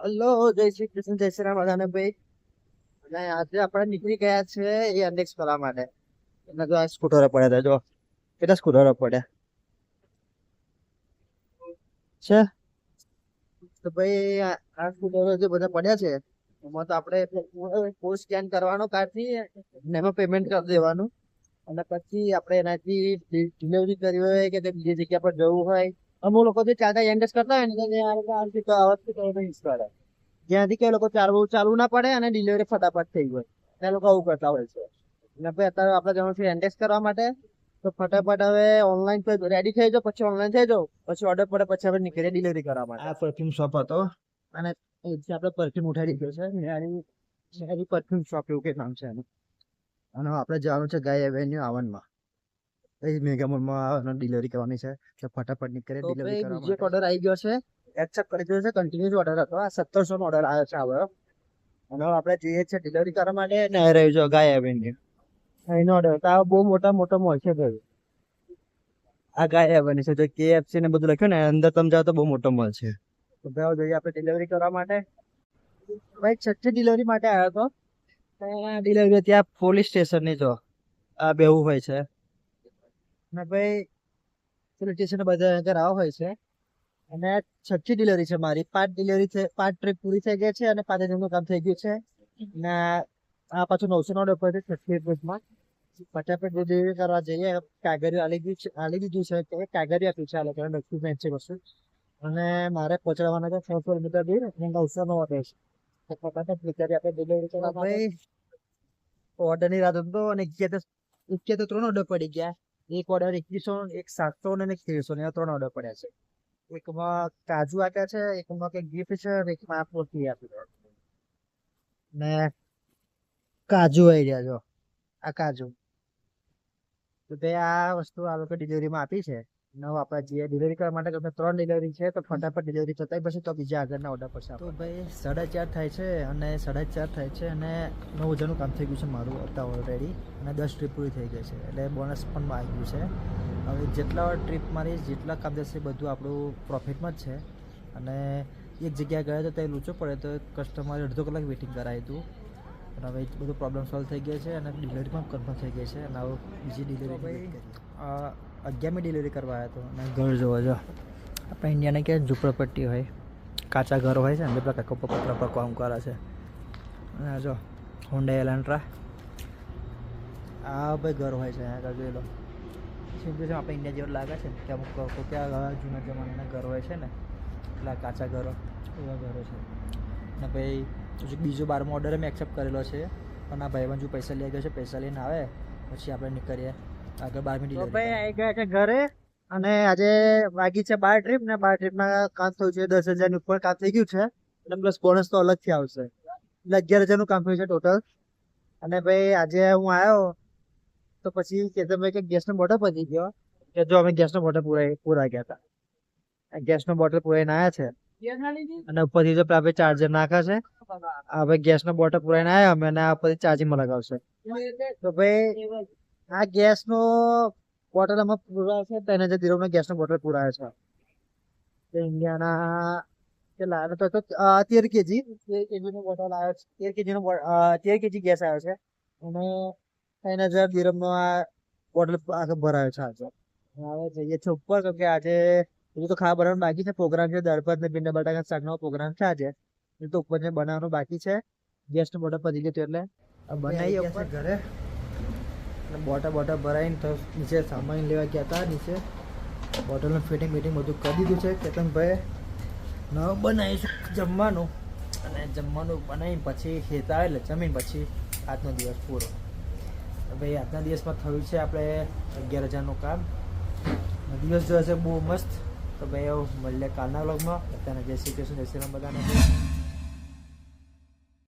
Hello, જય શ્રી કૃષ્ણ, જય શ્રી રામ બધાને ભાઈ. અને આજે આપણે નીકળી ગયા છે એ ઇન્ડેક્સ કરવા માટે. એટલે જો આ સ્કૂટરો પડ્યા હતા, જો કેટલા સ્કૂટરો પડ્યા છે. તો ભાઈ આ સ્કૂટરો જે બધા પડ્યા છે એમાં તો આપણે કોડ સ્કેન કરવાનો કાર્ડથી ને એમાં પેમેન્ટ કરી દેવાનું. અને પછી આપણે એનાથી ડિલિવરી કરવી હોય કે બીજી જગ્યા પર જવું હોય, અમુક લોકો જે ચાલતા ઇન્ડેક્સ કરતા હોય ને તો આ લોકો આવાજથી યુઝ કરે, જ્યાંથી કે લોકો ચાલવું ના પડે અને ડિલિવરી ફટાફટ થઈ ગઈ હોય એ લોકો આવું કરતા હોય છે. એટલે ભાઈ અત્યારે આપણે જવાનું છે ઇન્ડેક્સ કરવા માટે. તો ફટાફટ હવે ઓનલાઈન રેડી થઈ જાઓ, પછી ઓનલાઈન થઈ જાઓ, પછી ઓર્ડર પડે પછી આપણે નીકળીએ ડિલિવરી કરવા માટે. આ પરફ્યુમ શોપ હતો અને અહીંથી આપણે પરફ્યુમ ઉઠાવી દીધો છે. પરફ્યુમ શોપ એવું કે નામ છે એનું. અને આપણે જવાનું છે ગાય એવેન્યુ આવનમાં, એ મેગા મોલમાં ડિલિવરી કરવાની છે. તો ફટાફટ નીકળે ડિલિવરી કરવા. બીજો એક ઓર્ડર આવી ગયો છે, એક્સેપ્ટ કરી દીધો છે. કન્ટિન્યુઅસ ઓર્ડર હતો, આ 1700 નો ઓર્ડર આવ્યો છે હવે. અને આપણે જોઈએ છે ડિલિવરી કરવા માટે ને રહ્યું છે ગાય એવેન્યુ. એનો ઓર્ડર તો આ બહુ મોટો મોલ છે ભાઈ. આ ગાય એવેન્યુ છે, જો KFC ને બધું લખ્યું ને અંદર તમે જાઓ તો બહુ મોટો મોલ છે. તો ભાઈ જોઈએ આપણે ડિલિવરી કરવા માટે. ભાઈ છઠ્ઠી ડિલિવરી માટે આવ્યો હતો. ડિલિવરી ત્યાં પોલીસ સ્ટેશન ની જો આ બેવું હોય છે ને ભાઈ, પોલીસ સ્ટેશન બધા આગળ આવો હોય છે. અને છઠ્ઠી ડિલિવરી છે મારી. 5 ડિલિવરી છે, 5 ટ્રીપ પૂરી થઈ ગઈ છે અને 5 દિવસનું કામ થઈ ગયું છે. ને આ પાછું 900 નો ઓર્ડર પડે છે 30 દિવસમાં. ફટાફટ ડિલિવરી કરવા જઈએ. કાગળિયું આલી દીધું છે કે કાગળિયું આપ્યું છે આ લોકોએ, ડોક્યુમેન્ટ છે વસ્તુ. અને મારે પહોંચાડવાના છે 100 કિલોમીટર દૂર અને 900 નો ઓર્ડર છે. તો ફટાફટ વિચારી આપણે ડિલિવરી કરવા ભાઈ. ઓર્ડર ની રાત હતો અને તો 3 ઓર્ડર પડી ગયા. એક ઓર્ડર 2100, એક 700 અને એક 1300 ને 3 ઓર્ડર પડ્યા છે. એકમાં કાજુ આપ્યા છે, એકમાં કઈ ગિફ્ટ છે, એકમાં આ પોથી આપી દો ને કાજુ આવી રહ્યા જો આ કાજુ. તો તે આ વસ્તુ આ લોકો ડિલિવરીમાં આપી છે. નવ આપણે જે ડિલિવરી કરવા માટે તમે 3 ડિલિવરી છે તો ફટાફટ ડિલિવરી થતા પછી તો બીજા આગળના ઓર્ડર પડશે. તો ભાઈ 4:30 થાય છે અને 4:30 થાય છે અને 9 હજારનું કામ થઈ ગયું છે મારું અત્યારે ઓલરેડી. અને 10 ટ્રીપ પૂરી થઈ ગઈ છે એટલે બોનસ પણ આવી ગયું છે. હવે જેટલા ટ્રીપ મારી, જેટલા કામ જશે બધું આપણું પ્રોફિટમાં જ છે. અને એક જગ્યાએ ગયા તો ત્યાં લૂચો પડે તો કસ્ટમરે અડધો કલાક વેઇટિંગ કરાવી હતું. અને હવે બધું પ્રોબ્લેમ સોલ્વ થઈ ગયા છે અને ડિલિવરી પણ કન્ફર્મ થઈ ગઈ છે. અને હવે બીજી ડિલિવરી 11મી ડિલિવરી કરવા આવ્યો હતો. અને ઘર જોવા જો આપણે ઇન્ડિયાને કે ઝૂંપડપટ્ટી હોય, કાચા ઘર હોય છે ને પેલા કાકા પતરા પર કામ કરે છે. અને જો હોન્ડા એલેન્ટ્રા આ ભાઈ ઘર હોય છે આગળ જોઈ લો. સિમ્પલી આપણે ઇન્ડિયા જેવું લાગે છે કે અમુક ત્યાં જૂના જમાનાના ઘર હોય છે ને એટલા કાચા ઘરો, એવા ઘરો છે. અને ભાઈ હજુ બીજો 12મો ઓર્ડર મેં એક્સેપ્ટ કરેલો છે. પણ આ ભાઈ હજુ પૈસા લઈ ગયો છે, પૈસા લઈને આવે પછી આપણે નીકળીએ આગળ 12મી ડિલિવરી. ભાઈ આવી ગયા છે ઘરે અને આજે વાગી છે 12 ટ્રીપ ને 12 ટ્રીપમાં કામ થયું છે 10,000 ની ઉપર કામ થઈ ગયું છે. અને પ્લસ બોનસ તો અલગથી આવશે એટલે 11,000 નું કામ થયું છે ટોટલ. અને ભાઈ આજે હું આવ્યો તો પછી કેતનભાઈ કે ગેસનો બોટલ પતી ગયો કે જો અમે ગેસનો બોટલ પૂરા ગયા હતા. ગેસનો બોટલ પૂરાઈને આવ્યા છે અને ઉપરથી જો આપણે ચાર્જર નાખે છે. હવે ગેસનો બોટલ પૂરાઈને આવ્યા અમે અને આ ઉપરથી ચાર્જિંગમાં લગાવશે. તો ભાઈ આ ગેસનો બોટલ અમે પૂરાય છે 3,000 dirham ગેસનો બોટલ પૂરાય છે. ઇન્ડિયાના કેટલા તો 13 kg નો બોટલ આવ્યો છે. 13 kg નો 13 kg ગેસ આવ્યો છે અને 3,000 dirham નો આ બોટલ આખો ભરાયો છે આજે. હવે જઈએ છીએ ઉપર કેમ કે આજે હજુ તો ખાવા બનાવવાનું બાકી છે. પ્રોગ્રામ છે દાળ ભાત ને ભીંડા બટાકા શાકનો પ્રોગ્રામ છે આજે. એ તો ઉપર બનાવવાનું બાકી છે. ગેસનું બોટલ પતી ગયું એટલે બનાવીએ ઉપર ઘરે. બોટલ ભરાઈને તો નીચે સામાન લેવા ગયા હતા. નીચે બોટલનું ફિટિંગ બધું કરી દીધું છે. કેતનભાઈ ન બનાવીશું જમવાનું અને જમવાનું બનાવી પછી ખેતા આવે એટલે જમીન પછી આજનો દિવસ પૂરો. ભાઈ આજના દિવસમાં થયું છે આપણે 11,000નું કામ. દિવસ જો હશે બહુ મસ્ત. તો ભાઈ મળીએ કાલના વ્લોગમાં. અત્યારે જય શ્રી કૃષ્ણ, જય શ્રી રામ બધાને.